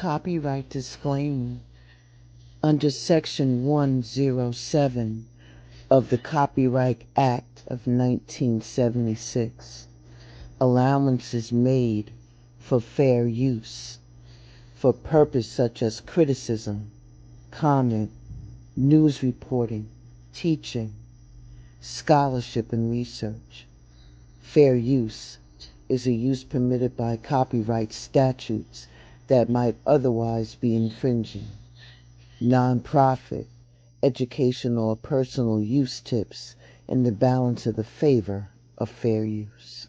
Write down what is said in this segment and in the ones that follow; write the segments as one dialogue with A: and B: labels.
A: Copyright disclaimer. Under Section 107 of the Copyright Act of 1976, allowance is made for fair use for purpose such as criticism, comment, news reporting, teaching, scholarship, and research. Fair use is a use permitted by copyright statutes that might otherwise be infringing. Nonprofit, educational, or personal use tips in the balance of the favor of fair use.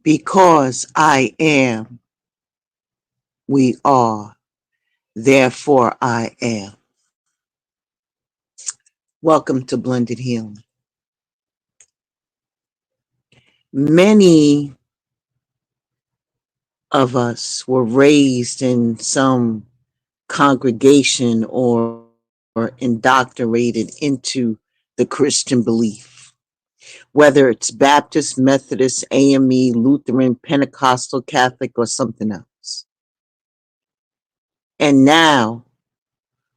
A: Because I am, we are, therefore I am. Welcome to Blended Healing. Many of us were raised in some congregation or indoctrinated into the Christian belief, whether it's Baptist, Methodist, AME, Lutheran, Pentecostal, Catholic, or something else. And now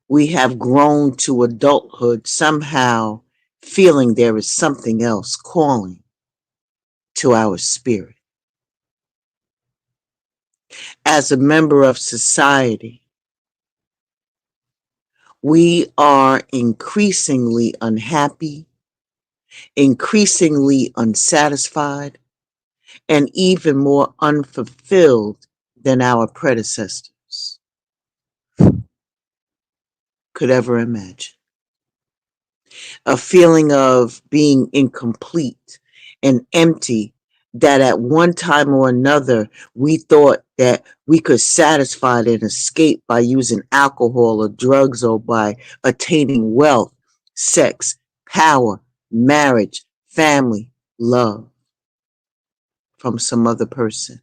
A: we have grown to adulthood somehow feeling there is something else calling to our spirit. As a member of society, we are increasingly unhappy, increasingly unsatisfied, and even more unfulfilled than our predecessors could ever imagine. A feeling of being incomplete and empty that at one time or another we thought that we could satisfy it and escape by using alcohol or drugs or by attaining wealth, sex, power, marriage, family, love from some other person.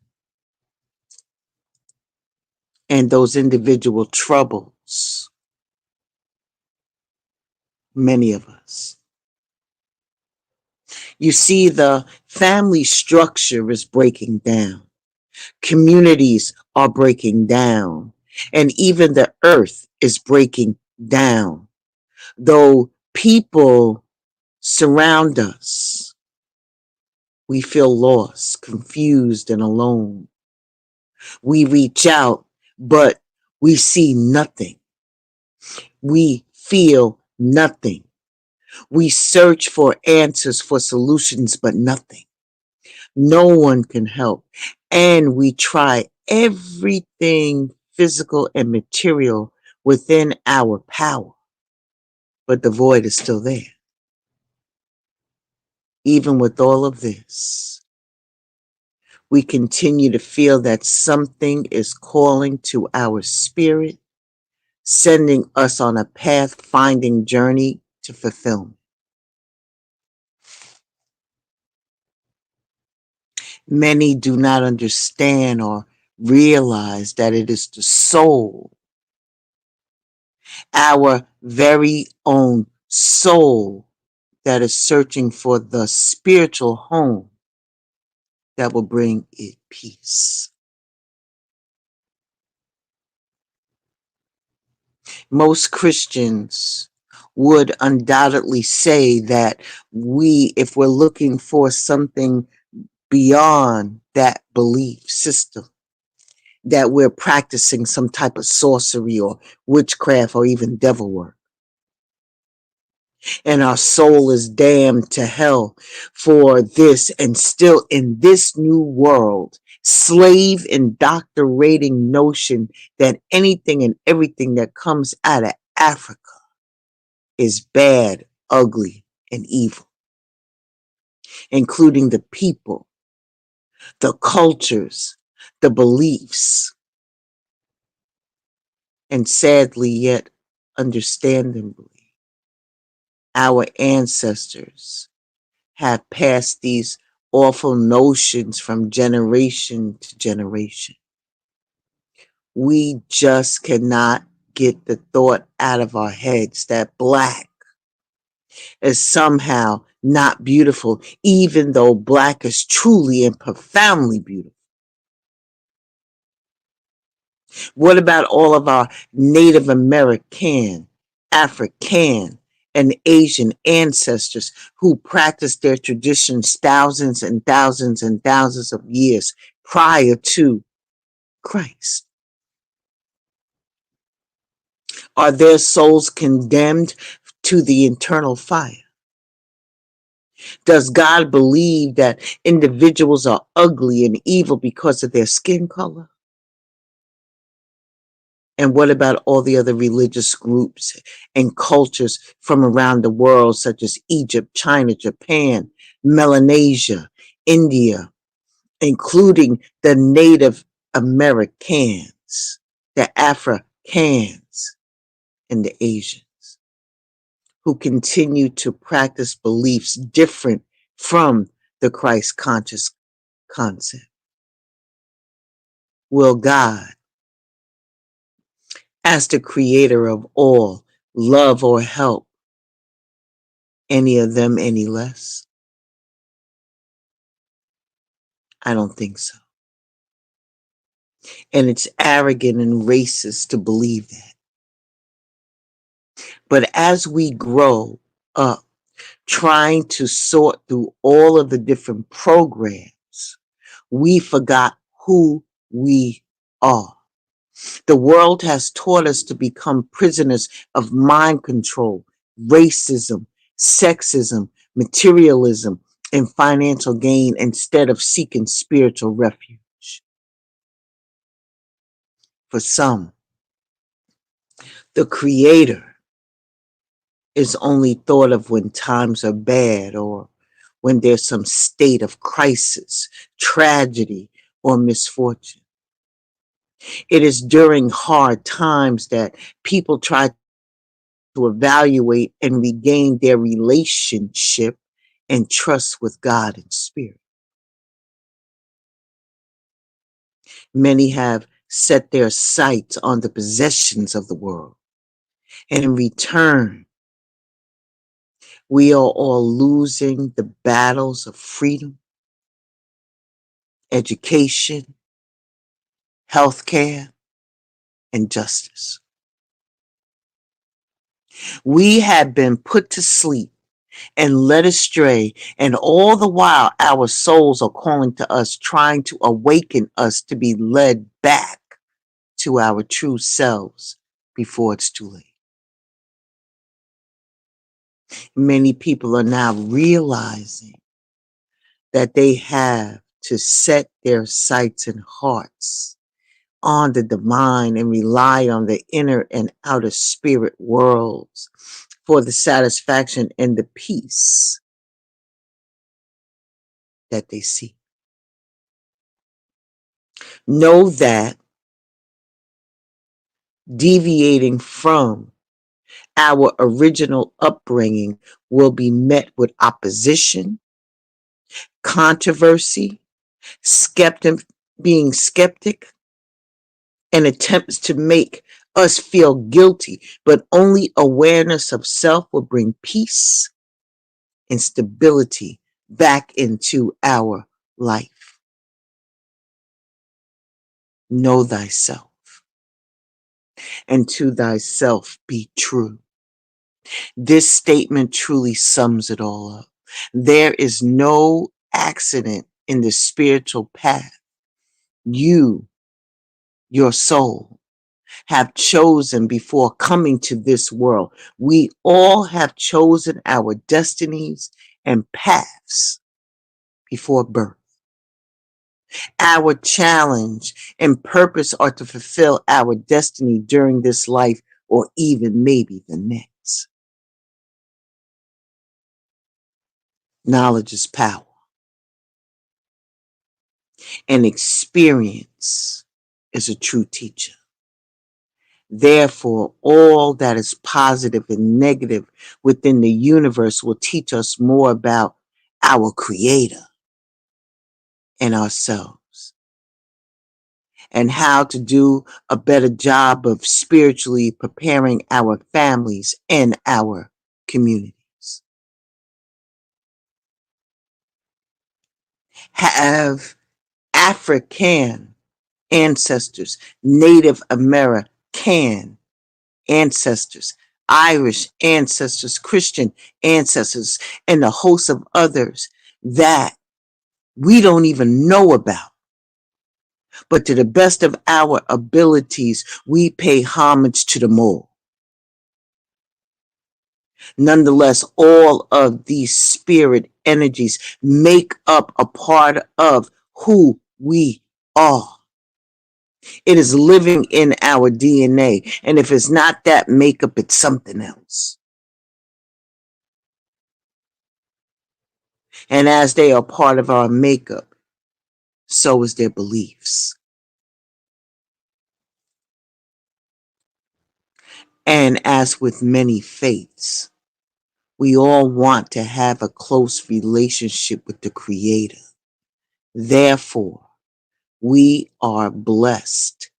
A: And those individual troubles, many of us. You see, the family structure is breaking down. Communities are breaking down. And even the earth is breaking down. Though people surround us, we feel lost, confused, and alone. We reach out, but we see nothing. We feel nothing. We search for answers, for solutions, but nothing. No one can help. And we try everything physical and material within our power, but the void is still there. Even with all of this, we continue to feel that something is calling to our spirit, sending us on a path-finding journey to fulfillment. Many do not understand or realize that it is the soul, our very own soul, that is searching for the spiritual home that will bring it peace. Most Christians would undoubtedly say that if we're looking for something beyond that belief system, that we're practicing some type of sorcery or witchcraft or even devil work. And our soul is damned to hell for this, and still in this new world, slave indoctrinating notion that anything and everything that comes out of Africa is bad, ugly, and evil, including the people, the cultures, the beliefs, and sadly yet understandably, our ancestors have passed these awful notions from generation to generation. We just cannot get the thought out of our heads that black is somehow not beautiful, even though black is truly and profoundly beautiful. What about all of our Native American, African, and Asian ancestors who practiced their traditions thousands and thousands and thousands of years prior to Christ? Are their souls condemned to the eternal fire? Does God believe that individuals are ugly and evil because of their skin color? And what about all the other religious groups and cultures from around the world, such as Egypt, China, Japan, Melanesia, India, including the Native Americans, the Africans, and the Asians, who continue to practice beliefs different from the Christ conscious concept? Will God, as the creator of all, love or help any of them any less? I don't think so. And it's arrogant and racist to believe that. But as we grow up, trying to sort through all of the different programs, we forgot who we are. The world has taught us to become prisoners of mind control, racism, sexism, materialism, and financial gain instead of seeking spiritual refuge. For some, the Creator is only thought of when times are bad or when there's some state of crisis, tragedy, or misfortune. It is during hard times that people try to evaluate and regain their relationship and trust with God and Spirit. Many have set their sights on the possessions of the world, and in return, we are all losing the battles of freedom, education, healthcare, and justice. We have been put to sleep and led astray, and all the while our souls are calling to us, trying to awaken us to be led back to our true selves before it's too late. Many people are now realizing that they have to set their sights and hearts on the divine and rely on the inner and outer spirit worlds for the satisfaction and the peace that they seek. Know that deviating from our original upbringing will be met with opposition, controversy, being skeptic, and attempts to make us feel guilty, but only awareness of self will bring peace and stability back into our life. Know thyself, and to thyself be true. This statement truly sums it all up. There is no accident in the spiritual path. You, your soul, have chosen before coming to this world. We all have chosen our destinies and paths before birth. Our challenge and purpose are to fulfill our destiny during this life or even maybe the next. Knowledge is power, and experience is a true teacher. Therefore, all that is positive and negative within the universe will teach us more about our Creator and ourselves. and how to do a better job of spiritually preparing our families and our communities. Have African ancestors, Native American ancestors, Irish ancestors, Christian ancestors, and a host of others that we don't even know about. But to the best of our abilities, we pay homage to them all. Nonetheless, all of these spirit energies make up a part of who we are. It is living in our DNA. And if it's not that makeup, it's something else. And as they are part of our makeup, so is their beliefs. And as with many faiths, we all want to have a close relationship with the Creator. Therefore, we are blessed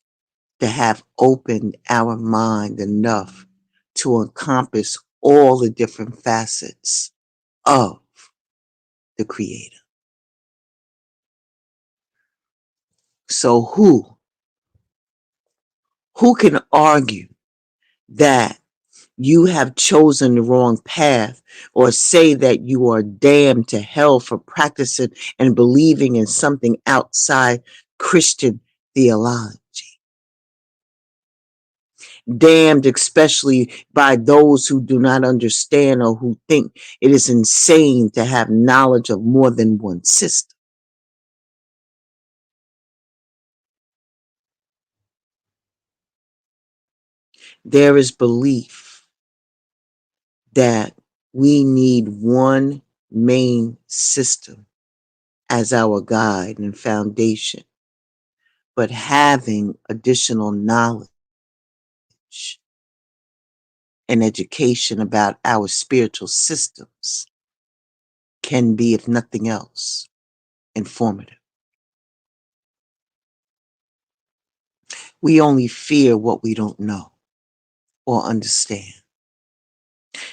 A: to have opened our mind enough to encompass all the different facets of the Creator. So who can argue that you have chosen the wrong path or say that you are damned to hell for practicing and believing in something outside Christian theology? Damned especially by those who do not understand or who think it is insane to have knowledge of more than one system. There is belief that we need one main system as our guide and foundation, but having additional knowledge and education about our spiritual systems can be, if nothing else, informative. We only fear what we don't know or understand.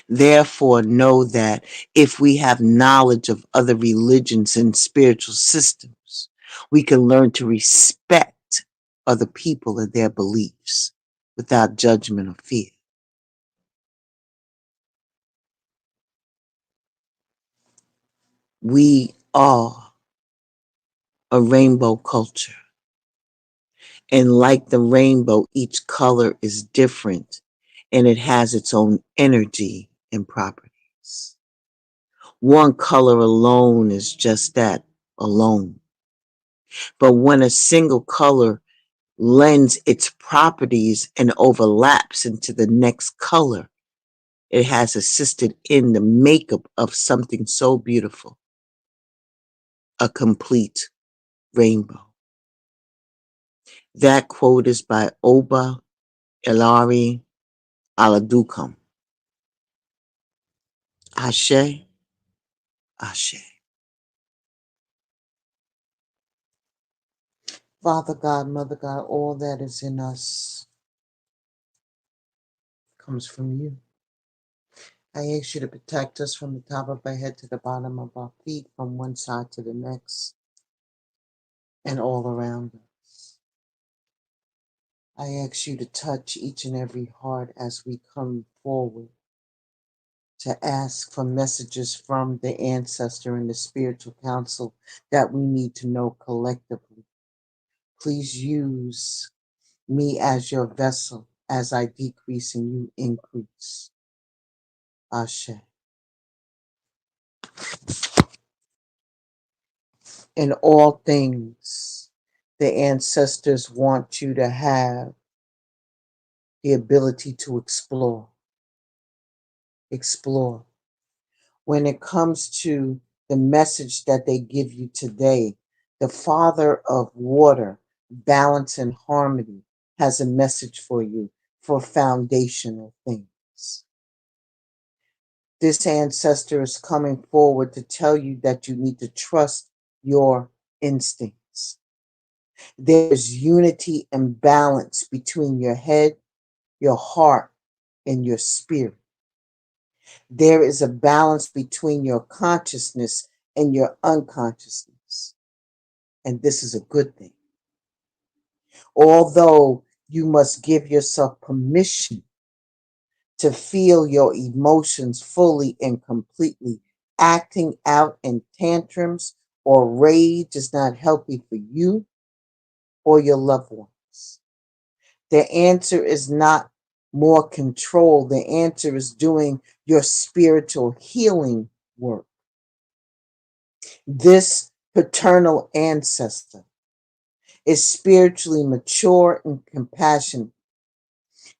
A: Therefore, know that if we have knowledge of other religions and spiritual systems, we can learn to respect other people and their beliefs without judgment or fear. We are a rainbow culture. And like the rainbow, each color is different and it has its own energy and properties. One color alone is just that, alone. But when a single color lends its properties and overlaps into the next color, it has assisted in the makeup of something so beautiful, a complete rainbow. That quote is by Oba Elari Aladokum. Ashe, Ashe. Father God, Mother God, all that is in us comes from you. I ask you to protect us from the top of our head to the bottom of our feet, from one side to the next, and all around us. I ask you to touch each and every heart as we come forward to ask for messages from the ancestor and the spiritual council that we need to know collectively. Please use me as your vessel as I decrease and you increase. Ashe. In all things, the ancestors want you to have the ability to explore. Explore. When it comes to the message that they give you today, the Father of Water, Balance and Harmony, has a message for you for foundational things. This ancestor is coming forward to tell you that you need to trust your instincts. There's unity and balance between your head, your heart, and your spirit. There is a balance between your consciousness and your unconsciousness. And this is a good thing. Although you must give yourself permission to feel your emotions fully and completely, acting out in tantrums or rage is not healthy for you or your loved ones. The answer is not more control. The answer is doing your spiritual healing work. This paternal ancestor is spiritually mature and compassionate.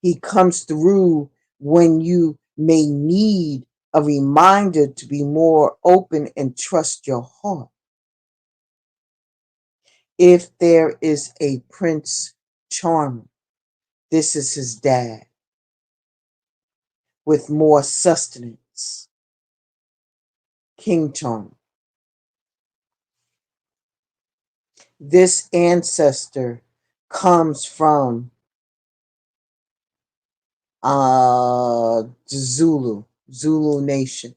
A: He comes through when you may need a reminder to be more open and trust your heart. If there is a Prince Charming, this is his dad with more sustenance, King Charming. This ancestor comes from Zulu Nation,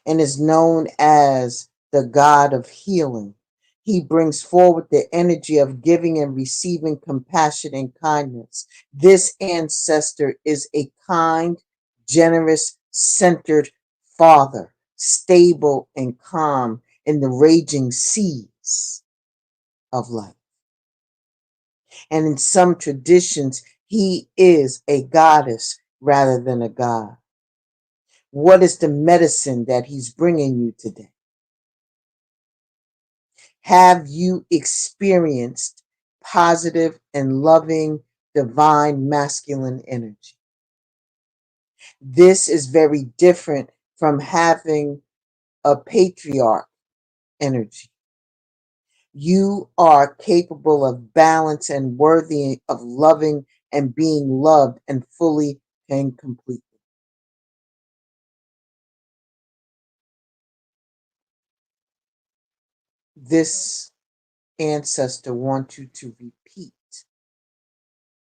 A: and is known as the God of healing. He brings forward the energy of giving and receiving compassion and kindness. This ancestor is a kind, generous, centered father, stable and calm in the raging seas of life. And in some traditions, he is a goddess rather than a god. What is the medicine that he's bringing you today? Have you experienced positive and loving divine masculine energy? This is very different from having a patriarch energy. You are capable of balance and worthy of loving and being loved and fully and completely. This ancestor wants you to repeat,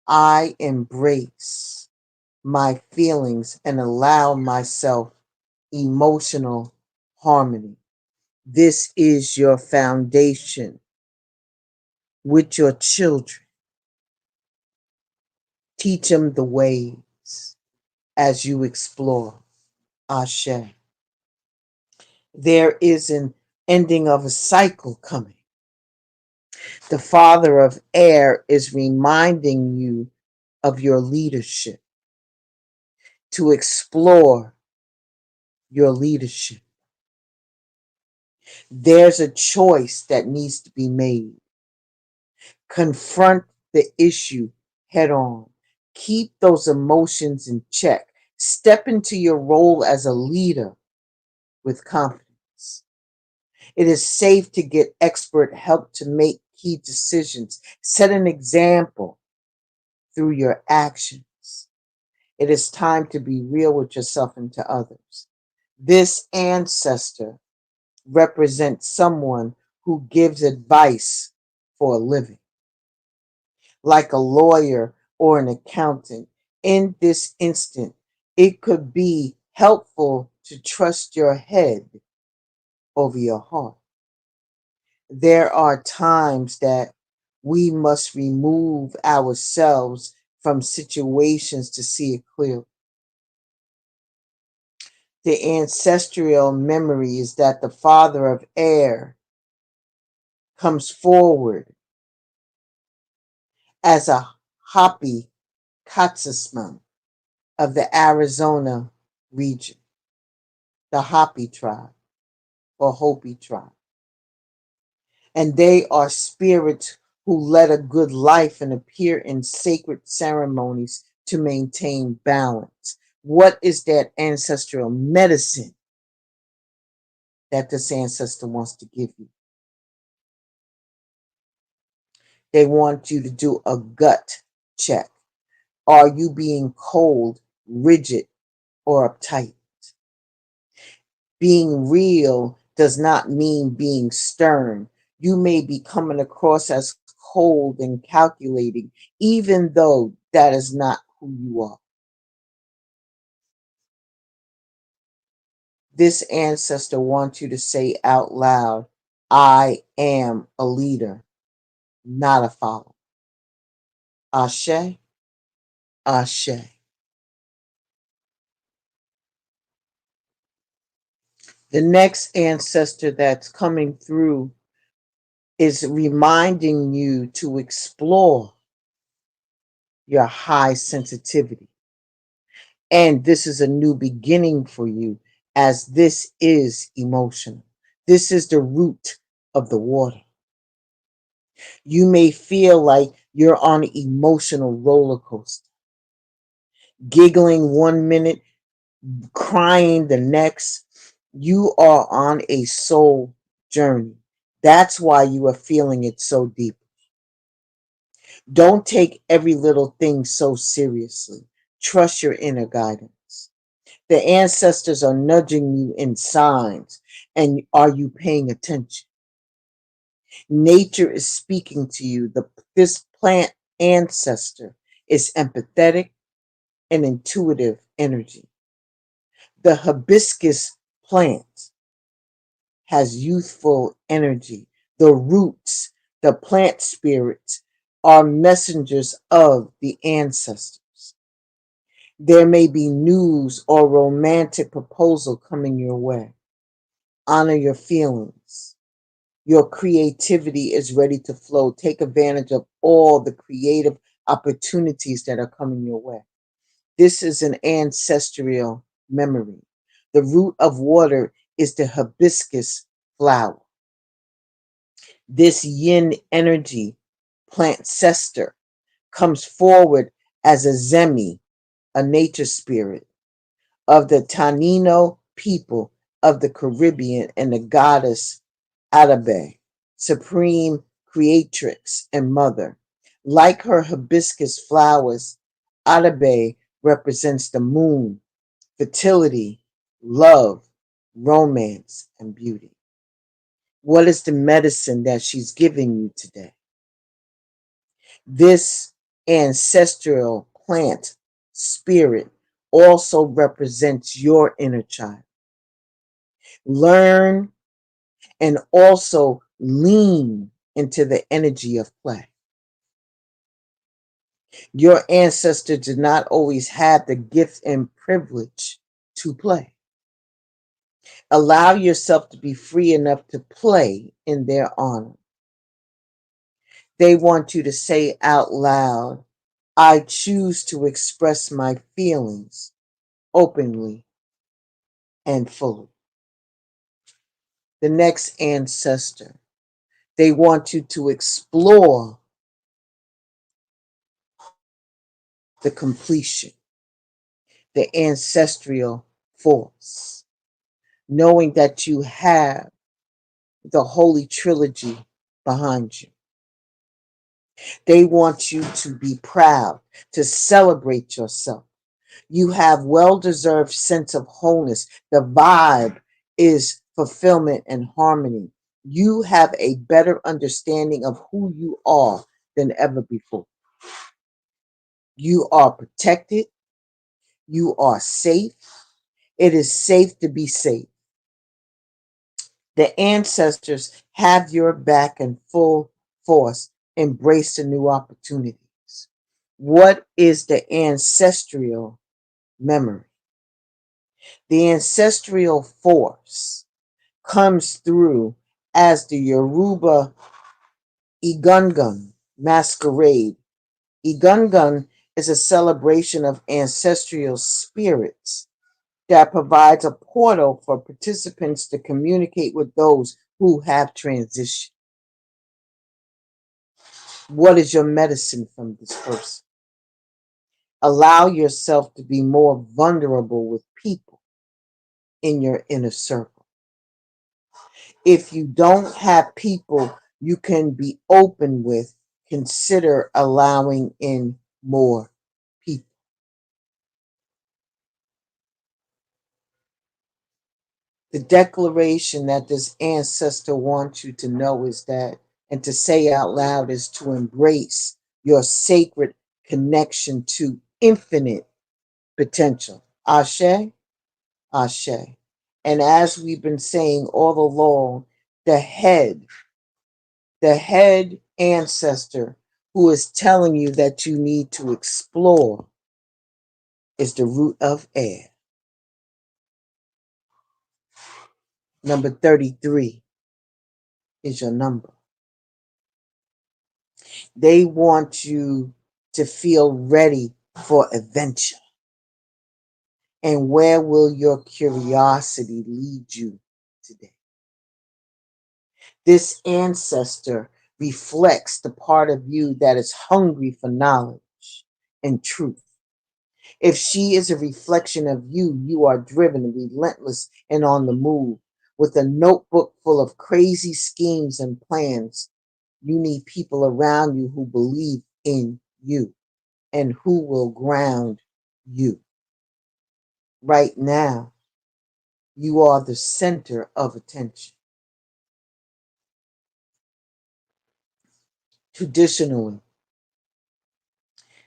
A: I embrace my feelings and allow myself emotional harmony. This is your foundation with your children. Teach them the ways as you explore. Ashe. There is an ending of a cycle coming. The Father of Air is reminding you of your leadership, to explore your leadership. There's a choice that needs to be made. Confront the issue head on. Keep those emotions in check. Step into your role as a leader with confidence. It is safe to get expert help to make key decisions. Set an example through your actions. It is time to be real with yourself and to others. This ancestor represents someone who gives advice for a living, like a lawyer or an accountant. In this instant, it could be helpful to trust your head over your heart. There are times that we must remove ourselves from situations to see it clearly. The ancestral memory is that the Father of Air comes forward as a Hopi Katsasman of the Arizona region, the Hopi tribe or Hopi tribe. And they are spirits who led a good life and appear in sacred ceremonies to maintain balance. What is that ancestral medicine that this ancestor wants to give you? They want you to do a gut check. Are you being cold, rigid, or uptight? Being real does not mean being stern. You may be coming across as cold and calculating, even though that is not who you are. This ancestor wants you to say out loud, I am a leader, not a follower. Ashe, Ashe. The next ancestor that's coming through is reminding you to explore your high sensitivity. And this is a new beginning for you, as this is emotional. This is the root of the water. You may feel like you're on an emotional roller coaster, giggling one minute, crying the next. You are on a soul journey. That's why you are feeling it so deep. Don't take every little thing so seriously. Trust your inner guidance. The ancestors are nudging you in signs, and are you paying attention? Nature is speaking to you. This plant ancestor is empathetic and intuitive energy. The hibiscus plant has youthful energy. The roots, the plant spirits, are messengers of the ancestors. There may be news or romantic proposal coming your way. Honor your feelings. Your creativity is ready to flow. Take advantage of all the creative opportunities that are coming your way. This is an ancestral memory. The root of water is the hibiscus flower. This yin energy, plant cester, comes forward as a zemi, a nature spirit of the Taino people of the Caribbean, and the goddess Atabe, supreme creatrix and mother. Like her hibiscus flowers, Atabe represents the moon, fertility, love, romance, and beauty. What is the medicine that she's giving you today? This ancestral plant spirit also represents your inner child. Learn and also lean into the energy of play. Your ancestors did not always have the gift and privilege to play. Allow yourself to be free enough to play in their honor. They want you to say out loud, I choose to express my feelings openly and fully. The next ancestor, they want you to explore the completion, the ancestral force, knowing that you have the Holy Trilogy behind you. They want you to be proud, to celebrate yourself. You have well-deserved sense of wholeness. The vibe is fulfillment and harmony. You have a better understanding of who you are than ever before. You are protected. You are safe. It is safe to be safe. The ancestors have your back in full force. Embrace the new opportunities. What is the ancestral memory? The ancestral force comes through as the Yoruba Egungun masquerade. Egungun is a celebration of ancestral spirits that provides a portal for participants to communicate with those who have transitioned. What is your medicine from this person? Allow yourself to be more vulnerable with people in your inner circle. If you don't have people you can be open with, consider allowing in more people. The declaration that this ancestor wants you to know is that, and to say out loud, is to embrace your sacred connection to infinite potential. Ashe, Ashe. And as we've been saying all along, the head, the head ancestor who is telling you that you need to explore is the root of air. Number 33 is your number. They want you to feel ready for adventure. And where will your curiosity lead you today? This ancestor reflects the part of you that is hungry for knowledge and truth. If she is a reflection of you, you are driven, relentless, and on the move. With a notebook full of crazy schemes and plans, you need people around you who believe in you and who will ground you. Right now, you are the center of attention. Traditionally,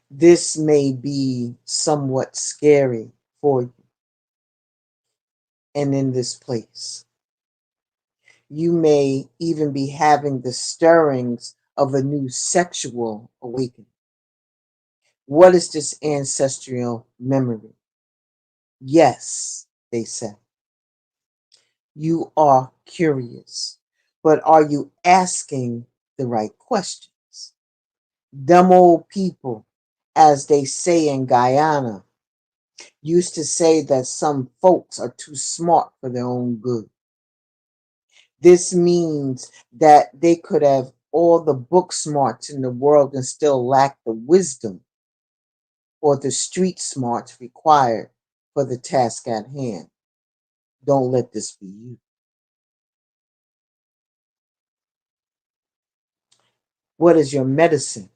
A: this may be somewhat scary for you. And in this place, you may even be having the stirrings of a new sexual awakening. What is this ancestral memory? Yes, they say. You are curious, but are you asking the right questions? Dumb old people, as they say in Guyana, used to say that some folks are too smart for their own good. This means that they could have all the book smarts in the world and still lack the wisdom or the street smarts required for the task at hand. Don't let this be you. What is your medicine?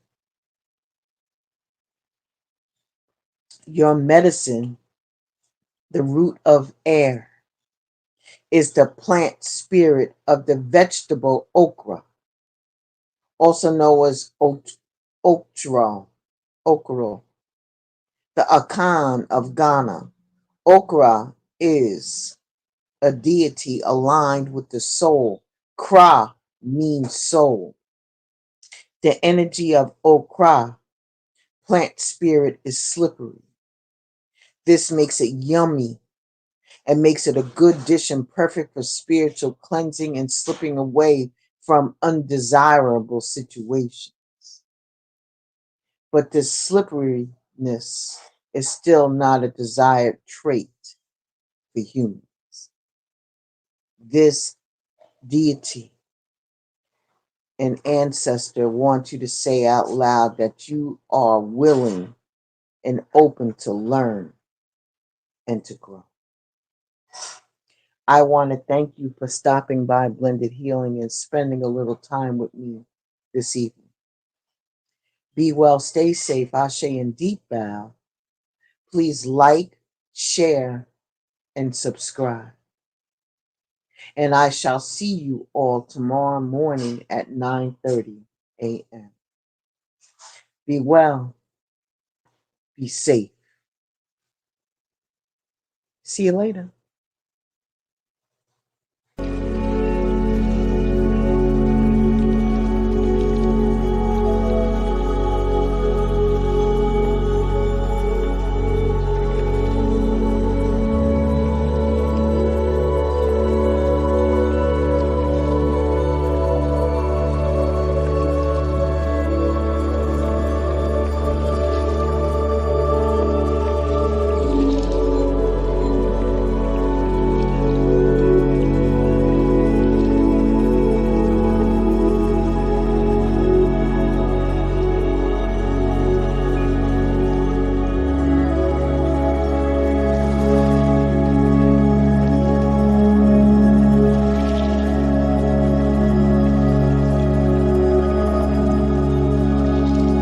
A: Your medicine, the root of air, is the plant spirit of the vegetable okra, also known as okra, okra, the Akan of Ghana. Okra is a deity aligned with the soul. Kra means soul. The energy of okra, plant spirit, is slippery. This makes it yummy and makes it a good dish and perfect for spiritual cleansing and slipping away from undesirable situations. But this slipperiness is still not a desired trait for humans. This deity and ancestor want you to say out loud that you are willing and open to learn and to grow. I want to thank you for stopping by Blended Healing and spending a little time with me this evening. Be well, stay safe, Ashe, and deep bow. Please like, share, and subscribe. And I shall see you all tomorrow morning at 9:30 a.m. Be well, be safe. See you later.